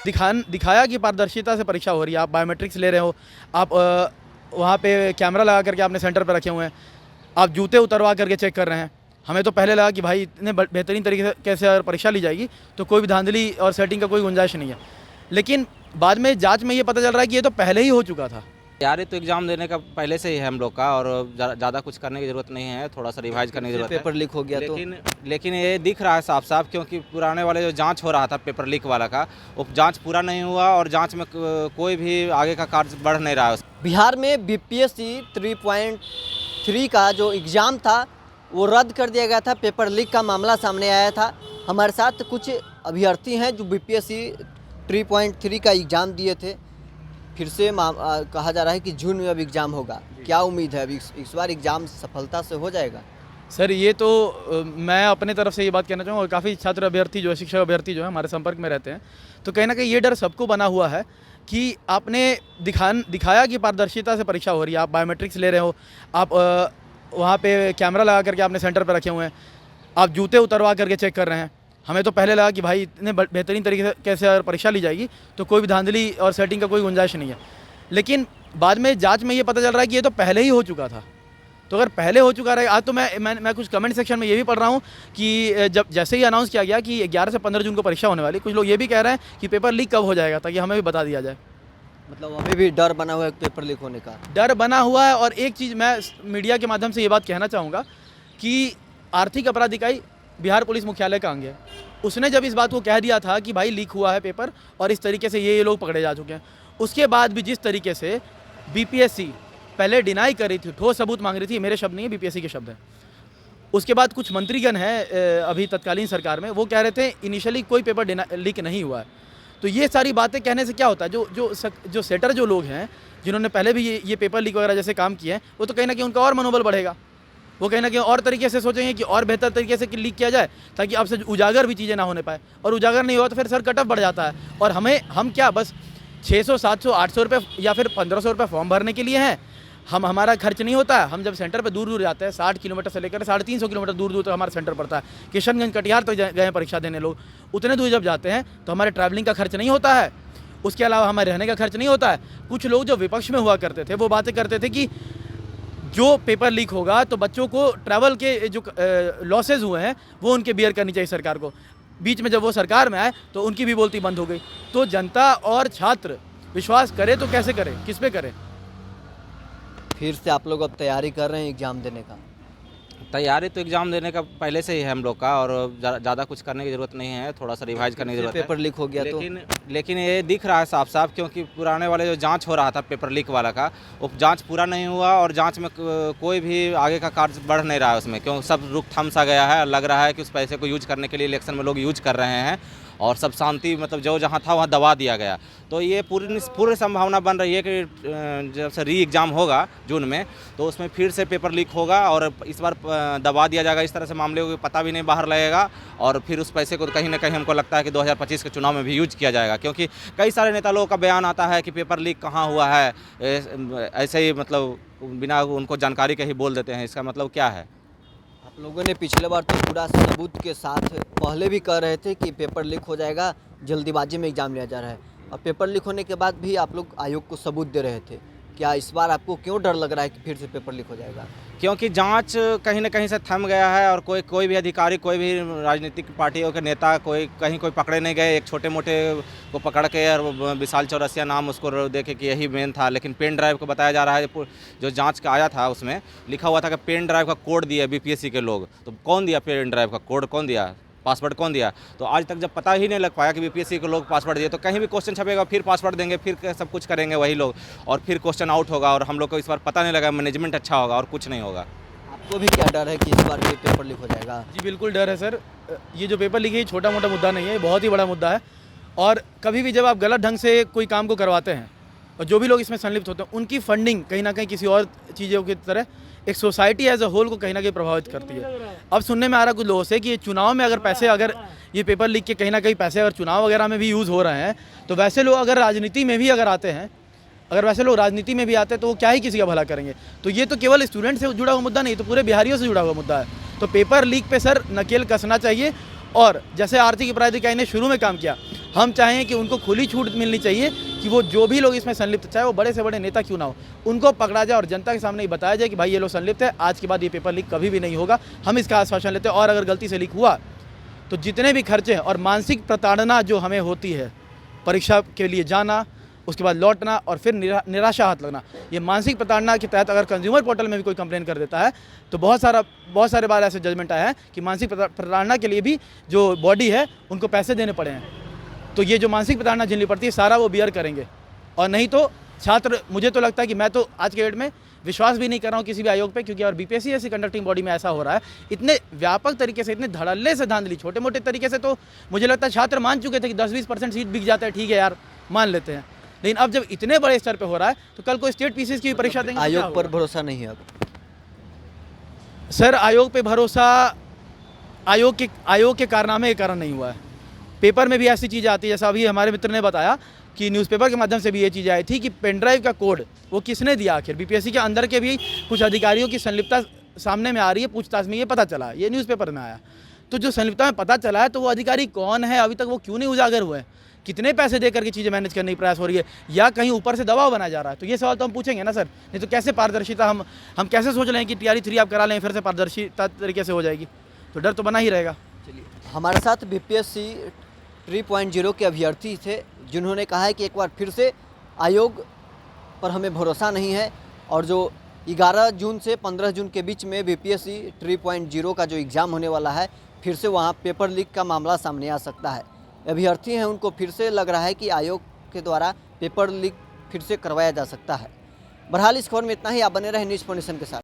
दिखाया कि पारदर्शिता से परीक्षा हो रही है, आप बायोमेट्रिक्स ले रहे हो, आप वहाँ पे कैमरा लगा करके आपने सेंटर पर रखे हुए हैं, आप जूते उतरवा करके चेक कर रहे हैं। हमें तो पहले लगा कि भाई इतने बेहतरीन तरीके से अगर परीक्षा ली जाएगी तो कोई भी धांधली और सेटिंग का कोई गुंजाइश नहीं है, लेकिन बाद में जांच में ये पता चल रहा है कि ये तो पहले ही हो चुका था। तैयारी तो एग्ज़ाम देने का पहले से ही है हम लोग का, और ज़्यादा कुछ करने की ज़रूरत नहीं है, थोड़ा सा रिवाइज करने की ज़रूरत है। पेपर लीक हो गया लेकिन ये दिख रहा है साफ साफ, क्योंकि पुराने वाले जो जांच हो रहा था पेपर लीक वाला का, वो जांच पूरा नहीं हुआ और जांच में कोई भी आगे का कार्य बढ़ नहीं रहा है। बिहार में बीपीएससी 3.3 का जो एग्ज़ाम था वो रद्द कर दिया गया था। पेपर लीक का मामला सामने आया था। हमारे साथ कुछ अभ्यर्थी हैं जो बीपीएससी 3.3 का एग्ज़ाम दिए थे। फिर से कहा जा रहा है कि जून में अब एग्ज़ाम होगा। क्या उम्मीद है, अब इस बार एग्ज़ाम सफलता से हो जाएगा? सर ये तो मैं अपने तरफ से ये बात कहना चाहूँगा, काफ़ी छात्र अभ्यर्थी जो है, शिक्षक अभ्यर्थी जो है हमारे संपर्क में रहते हैं, तो कहीं ना कहीं ये डर सबको बना हुआ है कि आपने दिखाया कि पारदर्शिता से परीक्षा हो रही है, आप बायोमेट्रिक्स ले रहे हो, आप वहाँ पे कैमरा लगा करके आपने सेंटर पर रखे हुए हैं, आप जूते उतरवा करके चेक कर रहे हैं। हमें तो पहले लगा कि भाई इतने बेहतरीन तरीके से अगर परीक्षा ली जाएगी तो कोई भी धांधली और सेटिंग का कोई गुंजाइश नहीं है, लेकिन बाद में जांच में ये पता चल रहा है कि ये तो पहले ही हो चुका था। तो अगर पहले हो चुका रहे, आज तो मैं कुछ कमेंट सेक्शन में ये भी पढ़ रहा हूँ कि जब जैसे ही अनाउंस किया गया कि 11 से 15 जून को परीक्षा होने वाली, कुछ लोग ये भी कह रहे हैं कि पेपर लीक कब हो जाएगा ताकि हमें भी बता दिया जाए। मतलब अभी भी डर बना हुआ है पेपर लीक होने का? डर बना हुआ है। और एक चीज़ मैं मीडिया के माध्यम से ये बात कहना चाहूँगा कि आर्थिक अपराध इकाई बिहार पुलिस मुख्यालय का अंग है, उसने जब इस बात को कह दिया था कि भाई लीक हुआ है पेपर और इस तरीके से ये लोग पकड़े जा चुके हैं, उसके बाद भी जिस तरीके से बीपीएससी पहले डिनाई कर रही थी, ठोस सबूत मांग रही थी, मेरे शब्द नहीं है, बीपीएससी के शब्द हैं, उसके बाद कुछ मंत्रीगण हैं अभी तत्कालीन सरकार में, वो कह रहे थे इनिशियली कोई पेपर लीक नहीं हुआ है। तो ये सारी बातें कहने से क्या होता है, जो सेटर जो लोग हैं जिन्होंने पहले भी ये पेपर लीक वगैरह जैसे काम किए हैं, वो तो कहीं ना कहीं उनका और मनोबल बढ़ेगा, वो कहीं ना कहीं और तरीके से सोचेंगे कि और बेहतर तरीके से लीक किया जाए ताकि अब से उजागर भी चीज़ें ना होने पाए, और उजागर नहीं हुआ तो फिर सर कटअप बढ़ जाता है। और हम क्या बस 600 700 800 रुपये या फिर 1500 रुपये फॉर्म भरने के लिए हैं, हमारा खर्च नहीं होता है। हम जब सेंटर पे दूर दूर जाते हैं, 60 किलोमीटर से लेकर 350 किलोमीटर दूर दूर तक हमारा सेंटर पड़ता है, किशनगंज कटिहार तक गए परीक्षा देने लोग, उतने दूर जब जाते हैं तो हमारे ट्रैवलिंग का खर्च नहीं होता है, उसके अलावा हमारे रहने का खर्च नहीं होता है। कुछ लोग जो विपक्ष में हुआ करते थे वो बातें करते थे कि जो पेपर लीक होगा तो बच्चों को ट्रैवल के जो लॉसेज हुए हैं वो उनके बियर करनी चाहिए सरकार को। बीच में जब वो सरकार में आए तो उनकी भी बोलती बंद हो गई। तो जनता और छात्र विश्वास करे तो कैसे करे, किस पे करे? फिर से आप लोग अब तैयारी कर रहे हैं एग्ज़ाम देने का? तैयारी तो एग्ज़ाम देने का पहले से ही है हम लोग का, और ज़्यादा कुछ करने की ज़रूरत नहीं है, थोड़ा सा रिवाइज करने की ज़रूरत है। पेपर लीक हो गया लेकिन ये दिख रहा है साफ साफ, क्योंकि पुराने वाले जो जांच हो रहा था पेपर लीक वाला का, वो जांच पूरा नहीं हुआ और जांच में कोई भी आगे का कार्य बढ़ नहीं रहा है उसमें, क्यों सब रुक थम सा गया है। लग रहा है कि उस पैसे को यूज करने के लिए इलेक्शन में लोग यूज कर रहे हैं और सब शांति मतलब जो जहाँ था वहाँ दबा दिया गया। तो ये पूरी संभावना बन रही है कि जब से री एग्ज़ाम होगा जून में तो उसमें फिर से पेपर लीक होगा और इस बार दबा दिया जाएगा, इस तरह से मामले को पता भी नहीं बाहर लगेगा, और फिर उस पैसे को कहीं ना कहीं हमको लगता है कि 2025 के चुनाव में भी यूज किया जाएगा। क्योंकि कई सारे नेता लोगों का बयान आता है कि पेपर लीक कहाँ हुआ है, ऐसे ही मतलब बिना उनको जानकारी के ही बोल देते हैं। इसका मतलब क्या है? आप लोगों ने पिछले बार तो पूरा सबूत के साथ पहले भी कह रहे थे कि पेपर लीक हो जाएगा, जल्दीबाजी में एग्ज़ाम लिया जा रहा है, और पेपर लीक होने के बाद भी आप लोग आयोग को सबूत दे रहे थे। क्या इस बार आपको क्यों डर लग रहा है कि फिर से पेपर लीक हो जाएगा? क्योंकि जांच कहीं ना कहीं से थम गया है और कोई भी अधिकारी, कोई भी राजनीतिक पार्टियों के नेता कोई पकड़े नहीं गए। एक छोटे मोटे को पकड़ के और विशाल चौरसिया नाम उसको देखे कि यही मेन था, लेकिन पेन ड्राइव को बताया जा रहा है जो जांच का आया था उसमें लिखा हुआ था कि पेन ड्राइव का कोड दिया बीपीएससी के लोग। तो कौन दिया पेन ड्राइव का कोड, कौन दिया, पासवर्ड कौन दिया? तो आज तक जब पता ही नहीं लग पाया कि बीपीएससी के लोग पासवर्ड दिए, तो कहीं भी क्वेश्चन छपेगा फिर पासवर्ड देंगे, फिर सब कुछ करेंगे वही लोग, और फिर क्वेश्चन आउट होगा। और हम लोग को इस बार पता नहीं लगा, मैनेजमेंट अच्छा होगा और कुछ नहीं होगा। आपको भी क्या डर है कि इस बार भी पेपर लीक हो जाएगा? जी बिल्कुल डर है सर। ये जो पेपर लीक है छोटा मोटा मुद्दा नहीं है, बहुत ही बड़ा मुद्दा है। और कभी भी जब आप गलत ढंग से कोई काम को करवाते हैं और जो भी लोग इसमें संलिप्त होते हैं उनकी फंडिंग कहीं ना कहीं किसी और चीज़ों की तरह एक सोसाइटी एज अ होल को कहीं ना कहीं प्रभावित करती है। अब सुनने में आ रहा कुछ लोगों से कि ये चुनाव में अगर ये पेपर लीक के कहीं ना कहीं पैसे अगर चुनाव वगैरह में भी यूज़ हो रहे हैं, तो वैसे लोग अगर राजनीति में भी आते हैं तो वो क्या ही किसी का भला करेंगे। तो ये तो केवल स्टूडेंट से जुड़ा हुआ मुद्दा नहीं, तो पूरे बिहारियों से जुड़ा हुआ मुद्दा है। तो पेपर लीक पे सर नकेल कसना चाहिए। और जैसे आर्थिक अपराध इकाई ने शुरू में काम किया, हम चाहें कि उनको खुली छूट मिलनी चाहिए कि वो जो भी लोग इसमें संलिप्त, चाहे वो बड़े से बड़े नेता क्यों ना हो, उनको पकड़ा जाए और जनता के सामने ये बताया जाए कि भाई ये लोग संलिप्त है, आज के बाद ये पेपर लीक कभी भी नहीं होगा। हम इसका आश्वासन लेते हैं। और अगर गलती से लीक हुआ तो जितने भी खर्चे और मानसिक प्रताड़ना जो हमें होती है, परीक्षा के लिए जाना, उसके बाद लौटना और फिर निराशा हाथ लगना, ये मानसिक प्रताड़ना के तहत अगर कंज्यूमर पोर्टल में भी कोई कंप्लेन कर देता है तो बहुत सारे बार ऐसे जजमेंट आया है कि मानसिक प्रताड़ना के लिए भी जो बॉडी है उनको पैसे देने पड़े हैं। तो ये जो मानसिक प्रताड़ना झेलनी पड़ती है सारा वो बियर करेंगे। और नहीं तो छात्र, मुझे तो लगता है कि मैं तो आज के डेट में विश्वास भी नहीं कर रहा हूँ किसी भी आयोग पे, क्योंकि अगर बीपीएससी जैसी कंडक्टिंग बॉडी में ऐसा हो रहा है, इतने व्यापक तरीके से, इतने धड़ल्ले से धांधली, छोटे मोटे तरीके से तो मुझे लगता है छात्र मान चुके थे कि 10-20% सीट बिक जाता है, ठीक है यार मान लेते हैं। लेकिन अब जब इतने बड़े स्तर पे हो रहा है तो कल को स्टेट पीसीएस की भी परीक्षा देंगे। आयोग पर भरोसा नहीं है अब? सर आयोग पे भरोसा, आयोग के कारनामे के कारण नहीं हुआ है। पेपर में भी ऐसी चीज़ आती है, जैसा अभी हमारे मित्र ने बताया कि न्यूज़पेपर के माध्यम से भी ये चीज़ आई थी कि पेन ड्राइव का कोड वो किसने दिया आखिर। बीपीएससी के अंदर के भी कुछ अधिकारियों की संलिप्तता सामने में आ रही है, पूछताछ में ये पता चला, ये न्यूज़पेपर में आया। तो जो संलिप्तता में पता चला है तो वो अधिकारी कौन है, अभी तक वो क्यों नहीं उजागर हुए, कितने पैसे दे करके चीज़ें मैनेज करने की प्रयास हो रही है, या कहीं ऊपर से दबाव बनाया जा रहा है। तो ये सवाल तो हम पूछेंगे ना सर, नहीं तो कैसे पारदर्शिता, हम कैसे सोच रहे हैं कि TRE 3 आप करा लें फिर से पारदर्शिता तरीके से हो जाएगी, तो डर तो बना ही रहेगा। चलिए, हमारे साथ बीपीएससी 3.0 के अभ्यर्थी थे जिन्होंने कहा है कि एक बार फिर से आयोग पर हमें भरोसा नहीं है, और जो 11 जून से 15 जून के बीच में बीपीएससी 3.0 का जो एग्ज़ाम होने वाला है, फिर से वहाँ पेपर लीक का मामला सामने आ सकता है। अभ्यर्थी हैं, उनको फिर से लग रहा है कि आयोग के द्वारा पेपर लीक फिर से करवाया जा सकता है। बहरहाल इस खबर में इतना ही। आप बने रहे न्यूज़ 4 नेशन के साथ।